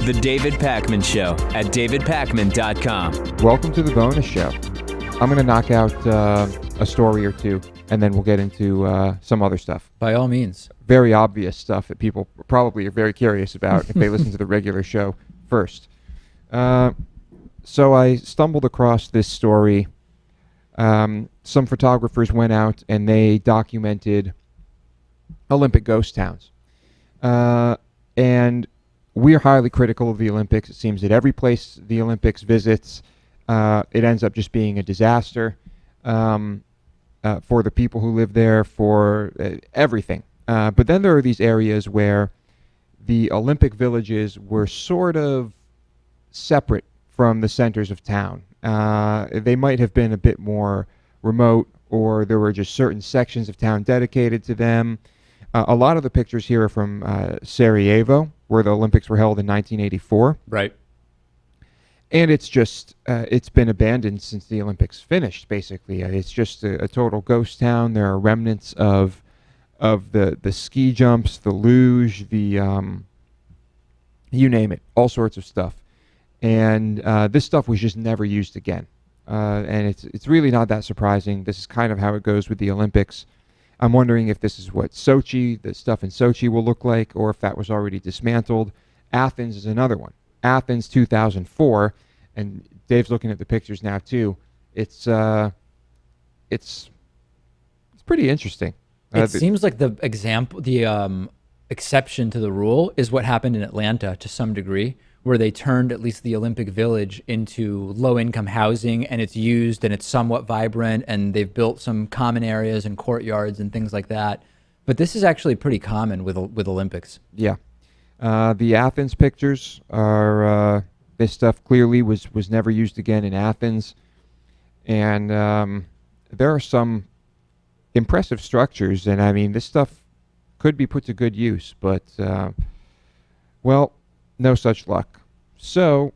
The David Pakman Show at davidpakman.com. Welcome to the bonus show. I'm going to knock out a story or two, and then we'll get into some other stuff. By all means. Very obvious stuff that people probably are very curious about if they listen to the regular show first. So I stumbled across this story. Some photographers went out and they documented Olympic ghost towns. And we're highly critical of the Olympics. It seems that every place the Olympics visits, it ends up just being a disaster for the people who live there, for everything. But then there are these areas where the Olympic villages were sort of separate from the centers of town. They might have been a bit more remote, or there were just certain sections of town dedicated to them. A lot of the pictures here are from Sarajevo, where the Olympics were held in 1984. Right. And it's just, it's been abandoned since the Olympics finished, basically. It's just a total ghost town. There are remnants of the ski jumps, the luge, the, you name it, all sorts of stuff. And this stuff was just never used again. And it's really not that surprising. This is kind of how it goes with the Olympics. I'm wondering if this is what Sochi, the stuff in Sochi will look like, or if that was already dismantled. Athens is another one. Athens 2004, and Dave's looking at the pictures now too. It's pretty interesting. It seems like the exception to the rule is what happened in Atlanta to some degree, where they turned at least the Olympic Village into low-income housing, and it's used and it's somewhat vibrant, and they've built some common areas and courtyards and things like that. But this is actually pretty common with Olympics. Yeah. The Athens pictures are, this stuff clearly was never used again in Athens. And there are some impressive structures, and I mean, this stuff could be put to good use, but, well, no such luck. So,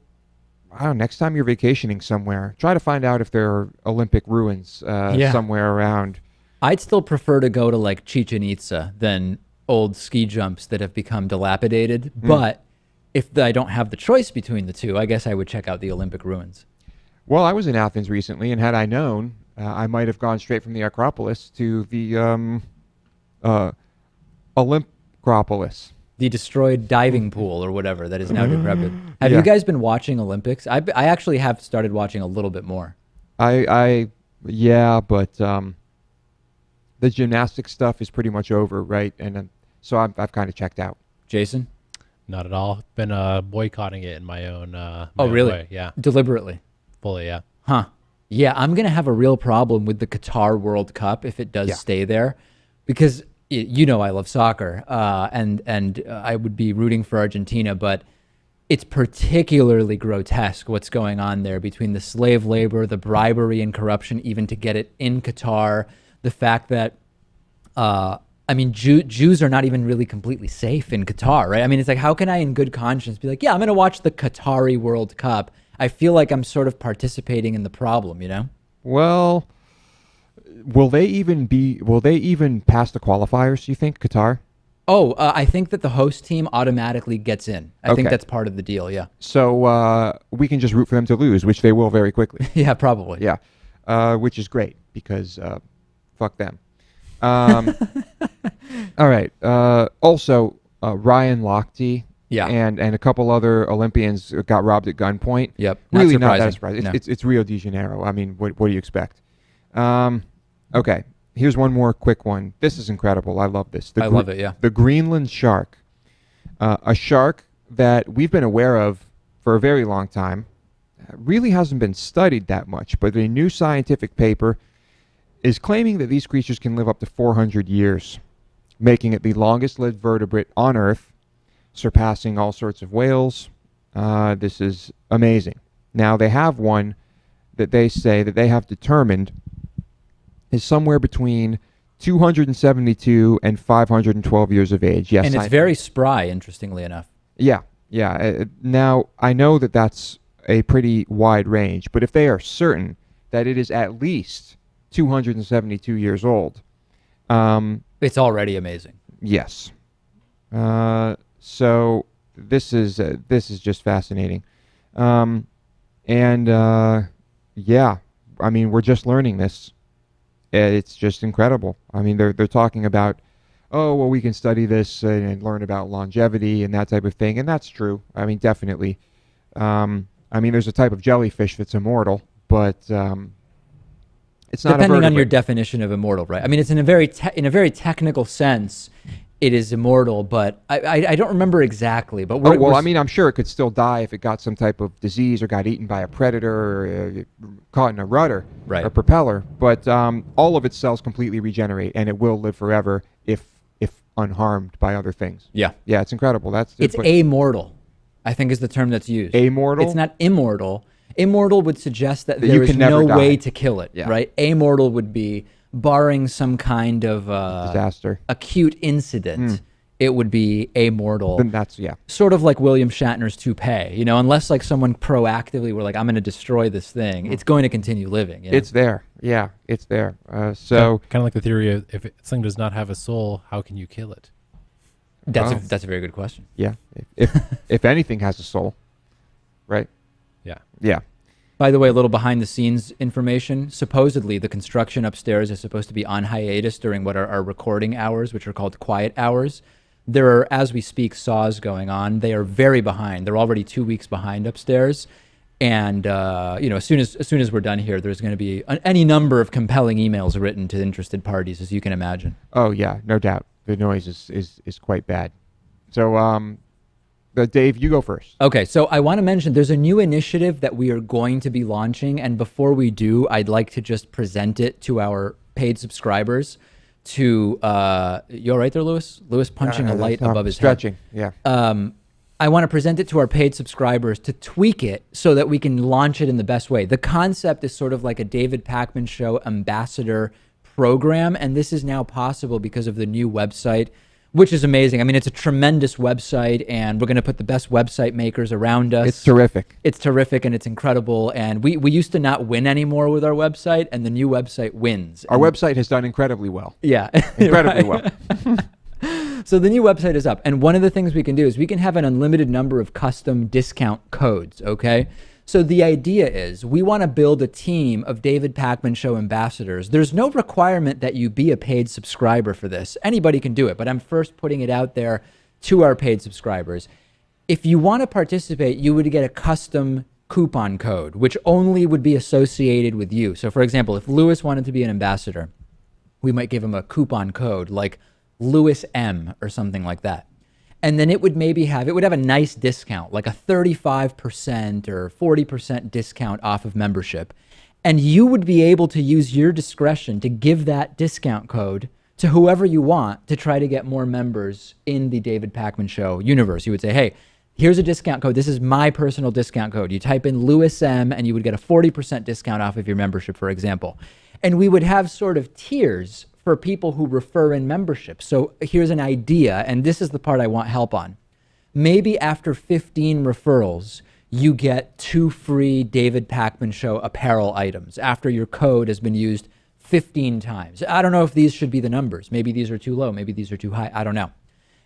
I don't know, next time you're vacationing somewhere, try to find out if there are Olympic ruins somewhere around. I'd still prefer to go to like Chichen Itza than old ski jumps that have become dilapidated. But if I don't have the choice between the two, I guess I would check out the Olympic ruins. Well, I was in Athens recently, and had I known, I might have gone straight from the Acropolis to the Olympropolis. The destroyed diving pool or whatever that is now decrepit. Have you guys been watching Olympics? I actually have started watching a little bit more. Yeah, but the gymnastics stuff is pretty much over, right? And so I've kind of checked out. Jason? Not at all. Been boycotting it in my own really? way. Yeah. Deliberately? Fully, yeah. Huh. Yeah, I'm going to have a real problem with the Qatar World Cup if it does stay there, because you know I love soccer, and I would be rooting for Argentina, but it's particularly grotesque what's going on there between the slave labor, the bribery and corruption even to get it in Qatar, the fact that, I mean, Jews are not even really completely safe in Qatar, right? I mean, it's like, how can I in good conscience be like, yeah, I'm going to watch the Qatari World Cup? I feel like I'm sort of participating in the problem, you know? Well, will they even pass the qualifiers, you think, Qatar? Oh, I think that the host team automatically gets in. I think that's part of the deal, yeah. So we can just root for them to lose, which they will very quickly. Yeah, probably. Yeah, which is great, because fuck them. All right. Also, Ryan Lochte and a couple other Olympians got robbed at gunpoint. Yep. Really not that surprising. No. It's Rio de Janeiro. I mean, what do you expect? Okay. Here's one more quick one. This is incredible. I love this. I love it, yeah. The Greenland shark. A shark that we've been aware of for a very long time. Really hasn't been studied that much, but a new scientific paper is claiming that these creatures can live up to 400 years, making it the longest-lived vertebrate on Earth, surpassing all sorts of whales. This is amazing. Now, they have one that they say that they have determined is somewhere between 272 and 512 years of age. Yes, and it's very spry, interestingly enough. Yeah. Now, I know that that's a pretty wide range, but if they are certain that it is at least 272 years old. It's already amazing. Yes. So this is just fascinating. Yeah, I mean, we're just learning this. It's just incredible. I mean, they're talking about, oh, well, we can study this and learn about longevity and that type of thing, and that's true. I mean, definitely. I mean, there's a type of jellyfish that's immortal, but it's not Depending on your vertebrate. definition of immortal, right? I mean, it's in a very technical sense, it is immortal, but I don't remember exactly. But I mean, I'm sure it could still die if it got some type of disease or got eaten by a predator or caught in a rudder Right. or propeller. But all of its cells completely regenerate, and it will live forever if unharmed by other things. yeah, Yeah, it's incredible. it's amortal, I think is the term that's used. Amortal? It's not immortal. Immortal would suggest that That there you is can never no die. way to kill it, Yeah. right? Amortal would be barring some kind of Disaster. acute incident. It would be amortal. Then that's Sort of like William Shatner's toupee, unless like someone proactively were like, I'm going to destroy this thing, it's going to continue living. It's there. Yeah, it's there. So kind of like the theory of if something does not have a soul, how can you kill it? That's a very good question. yeah, if anything has a soul, right? Yeah. Yeah. By the way, a little behind the scenes information. Supposedly, the construction upstairs is supposed to be on hiatus during what are our recording hours, which are called quiet hours. There are, as we speak, saws going on. They are very behind. They're already 2 weeks behind upstairs. And as soon as we're done here, there's going to be any number of compelling emails written to interested parties, as you can imagine. Oh yeah, no doubt. The noise is quite bad. So Dave, you go first. Okay, so I want to mention there's a new initiative that we are going to be launching, and before we do, I'd like to just present it to our paid subscribers. You all right there, Lewis? Lewis punching a light above his stretching. head. Yeah. I want to present it to our paid subscribers to tweak it so that we can launch it in the best way. The concept is sort of like a David Pakman Show ambassador program, and this is now possible because of the new website, which is amazing. I mean, it's a tremendous website, and we're going to put the best website makers around us. It's terrific. It's terrific, and it's incredible. And we used to not win anymore with our website, and the new website wins. Our website has done incredibly well. Yeah. Incredibly well. So the new website is up, and one of the things we can do is we can have an unlimited number of custom discount codes, okay? So the idea is we want to build a team of David Pakman Show ambassadors. There's no requirement that you be a paid subscriber for this. Anybody can do it, but I'm first putting it out there to our paid subscribers. If you want to participate, you would get a custom coupon code, which only would be associated with you. So for example, if Lewis wanted to be an ambassador, we might give him a coupon code like Lewis M or something like that. And then it would have a nice discount, like a 35% or 40% discount off of membership. And you would be able to use your discretion to give that discount code to whoever you want to try to get more members in the David Pakman Show universe. You would say, hey, here's a discount code. This is my personal discount code. You type in Lewis M and you would get a 40% discount off of your membership, for example. And we would have sort of tiers for people who refer in membership. So here's an idea, and this is the part I want help on. Maybe after 15 referrals, you get 2 free David Pakman Show apparel items after your code has been used 15 times. I don't know if these should be the numbers. Maybe these are too low. Maybe these are too high. I don't know.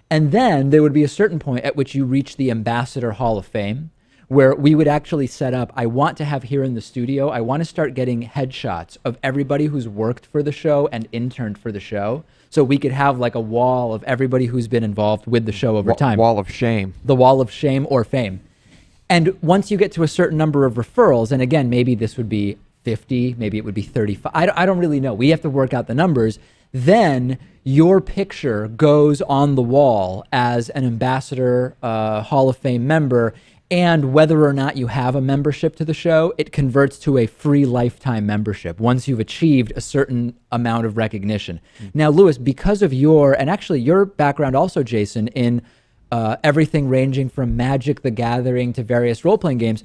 And then there would be a certain point at which you reach the Ambassador Hall of Fame, where we would actually set up, I want to have here in the studio, I want to start getting headshots of everybody who's worked for the show and interned for the show. So we could have like a wall of everybody who's been involved with the show over time. Wall of shame. The wall of shame or fame. And once you get to a certain number of referrals, and again, maybe this would be 50, maybe it would be 35. I don't really know. We have to work out the numbers. Then your picture goes on the wall as an Ambassador Hall of Fame member. And whether or not you have a membership to the show, it converts to a free lifetime membership once you've achieved a certain amount of recognition. Now, Lewis, because of and actually your background also, Jason, in everything ranging from Magic the Gathering to various role-playing games,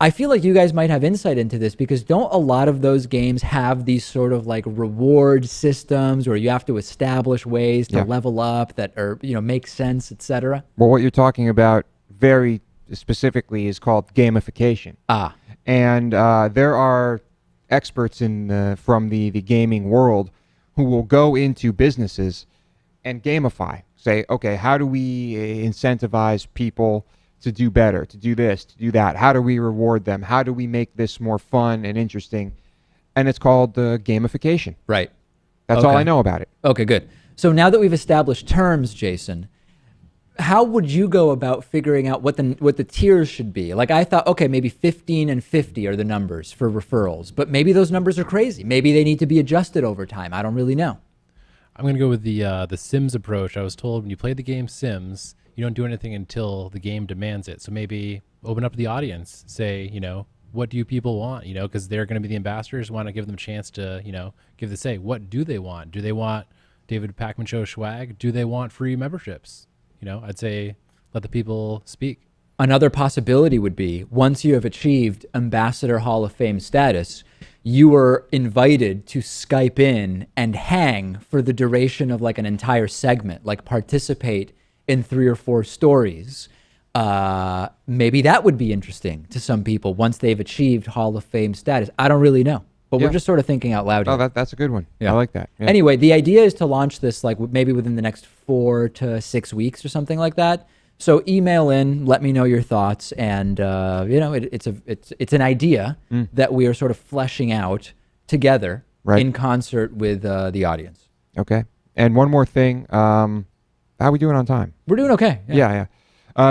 I feel like you guys might have insight into this, because don't a lot of those games have these sort of like reward systems where you have to establish ways to level up that are, make sense, etc.? Well, what you're talking about very specifically is called gamification. Ah. And there are experts from the gaming world who will go into businesses and gamify. Say, okay, how do we incentivize people to do better, to do this, to do that? How do we reward them? How do we make this more fun and interesting? And it's called gamification. Right. That's all I know about it. Okay, good. So now that we've established terms, Jason, how would you go about figuring out what the tiers should be? Like, I thought, okay, maybe 15 and 50 are the numbers for referrals, but maybe those numbers are crazy. Maybe they need to be adjusted over time. I don't really know. I'm going to go with the Sims approach. I was told when you play the game Sims, you don't do anything until the game demands it. So maybe open up to the audience, say, what do you people want? Because they're going to be the ambassadors. Want to give them a chance to, give the say. What do they want? Do they want David Pakman Show swag? Do they want free memberships? I'd say let the people speak. Another possibility would be once you have achieved Ambassador Hall of Fame status, you are invited to Skype in and hang for the duration of like an entire segment, like participate in 3 or 4 stories. Maybe that would be interesting to some people once they've achieved Hall of Fame status. I don't really know, but we're just sort of thinking out loud here. Oh, that's a good one. Yeah. I like that. Yeah. Anyway, the idea is to launch this like maybe within the next 4 to 6 weeks or something like that. So email in, let me know your thoughts, and it's an idea that we are sort of fleshing out together in concert with the audience. Okay. And one more thing, how are we doing on time? We're doing okay. Yeah.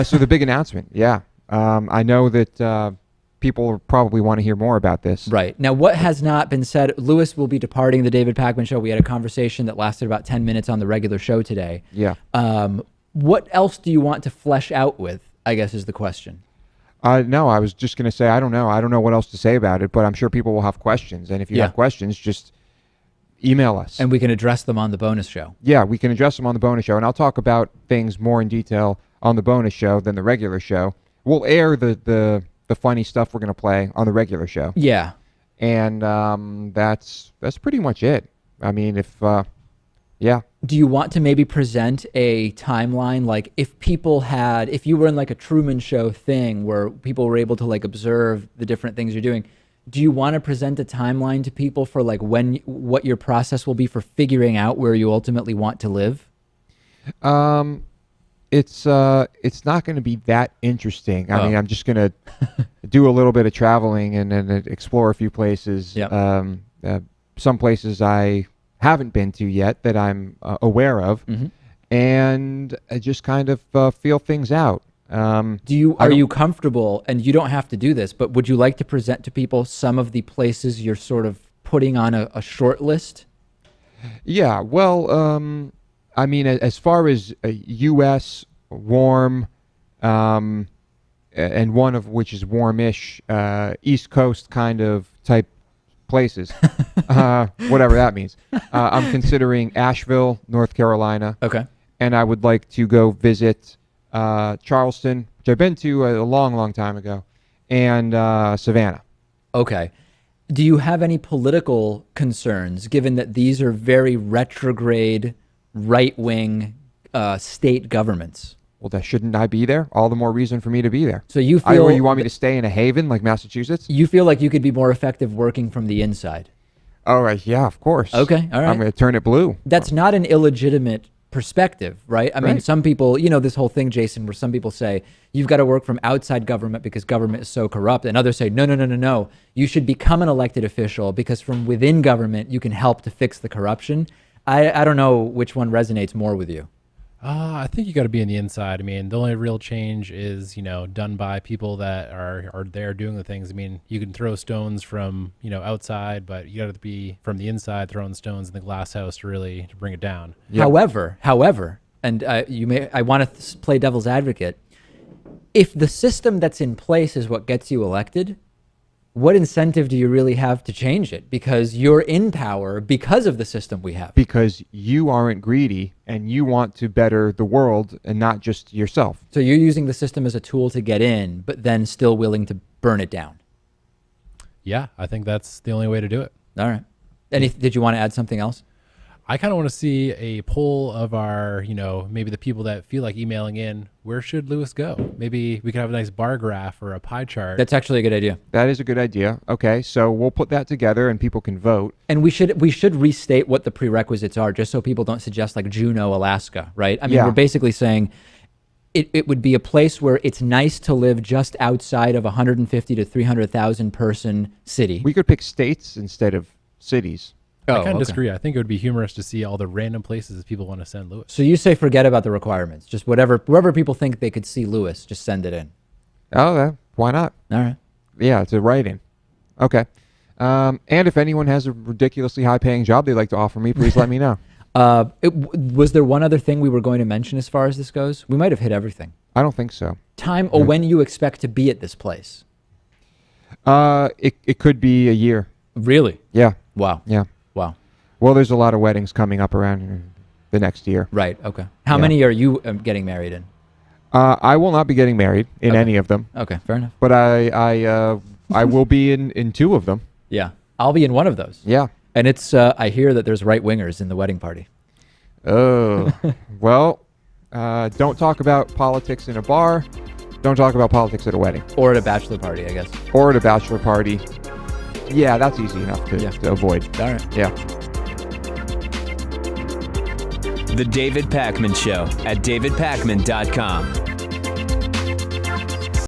So the big announcement. Yeah. I know that people probably want to hear more about this. Right. Now, what has not been said, Lewis will be departing the David Pakman Show. We had a conversation that lasted about 10 minutes on the regular show today. Yeah. What else do you want to flesh out with, I guess is the question. No, I was just going to say, I don't know. I don't know what else to say about it, but I'm sure people will have questions. And if you have questions, just email us. And we can address them on the bonus show. Yeah, we can address them on the bonus show. And I'll talk about things more in detail on the bonus show than the regular show. We'll air the funny stuff we're going to play on the regular show. Yeah. And that's pretty much it. I mean, yeah. Do you want to maybe present a timeline? Like if you were in like a Truman Show thing where people were able to like observe the different things you're doing, do you want to present a timeline to people for like what your process will be for figuring out where you ultimately want to live? It's not going to be that interesting. I mean, I'm just going to do a little bit of traveling and explore a few places. Yep. Some places I haven't been to yet that I'm aware of, and just kind of feel things out. Are you comfortable, and you don't have to do this, but would you like to present to people some of the places you're sort of putting on a short list? Yeah, well, I mean, as far as U.S. warm, and one of which is warmish, East Coast kind of type places, whatever that means. I'm considering Asheville, North Carolina. Okay. And I would like to go visit Charleston, which I've been to a long, long time ago, and Savannah. Okay. Do you have any political concerns, given that these are very retrograde, right-wing state governments? Well, shouldn't I be there? All the more reason for me to be there. So you feel you want me to stay in a haven like Massachusetts? You feel like you could be more effective working from the inside? Oh, yeah, of course. Okay, all right. I'm going to turn it blue. That's not an illegitimate perspective, right? I mean, some people, this whole thing, Jason, where some people say, you've got to work from outside government because government is so corrupt. And others say, no. You should become an elected official because from within government, you can help to fix the corruption. I don't know which one resonates more with you. I think you got to be on the inside. I mean, the only real change is, done by people that are there doing the things. I mean, you can throw stones from, outside, but you got to be from the inside throwing stones in the glass house to bring it down. Yep. However, and I want to play devil's advocate. If the system that's in place is what gets you elected, what incentive do you really have to change it? Because you're in power because of the system we have. Because you aren't greedy and you want to better the world and not just yourself. So you're using the system as a tool to get in, but then still willing to burn it down. Yeah, I think that's the only way to do it. All right. Did you want to add something else? I kind of want to see a poll of our, maybe the people that feel like emailing in, where should Lewis go? Maybe we could have a nice bar graph or a pie chart. That's actually a good idea. That is a good idea. Okay, so we'll put that together and people can vote. And we should restate what the prerequisites are, just so people don't suggest like Juneau, Alaska, right? I mean, we're basically saying it would be a place where it's nice to live just outside of a 150 to 300,000 person city. We could pick states instead of cities. I kind of disagree. I think it would be humorous to see all the random places people want to send Lewis. So you say forget about the requirements. Just wherever people think they could see Lewis, just send it in. Oh, why not? All right. Yeah, it's a write-in. Okay. And if anyone has a ridiculously high-paying job they'd like to offer me, please let me know. Was there one other thing we were going to mention as far as this goes? We might have hit everything. I don't think so. Time or when you expect to be at this place? It could be a year. Really? Yeah. Wow. Yeah. Wow. Well, there's a lot of weddings coming up around the next year. Right. Okay. How many are you getting married in? I will not be getting married in any of them. Okay. Fair enough. But I will be in two of them. Yeah. I'll be in one of those. Yeah. And it's I hear that there's right wingers in the wedding party. Oh. Well, don't talk about politics in a bar. Don't talk about politics at a wedding. Or at a bachelor party, I guess. Or at a bachelor party. Yeah, that's easy enough to avoid. All right. Yeah. The David Pakman Show at davidpakman.com.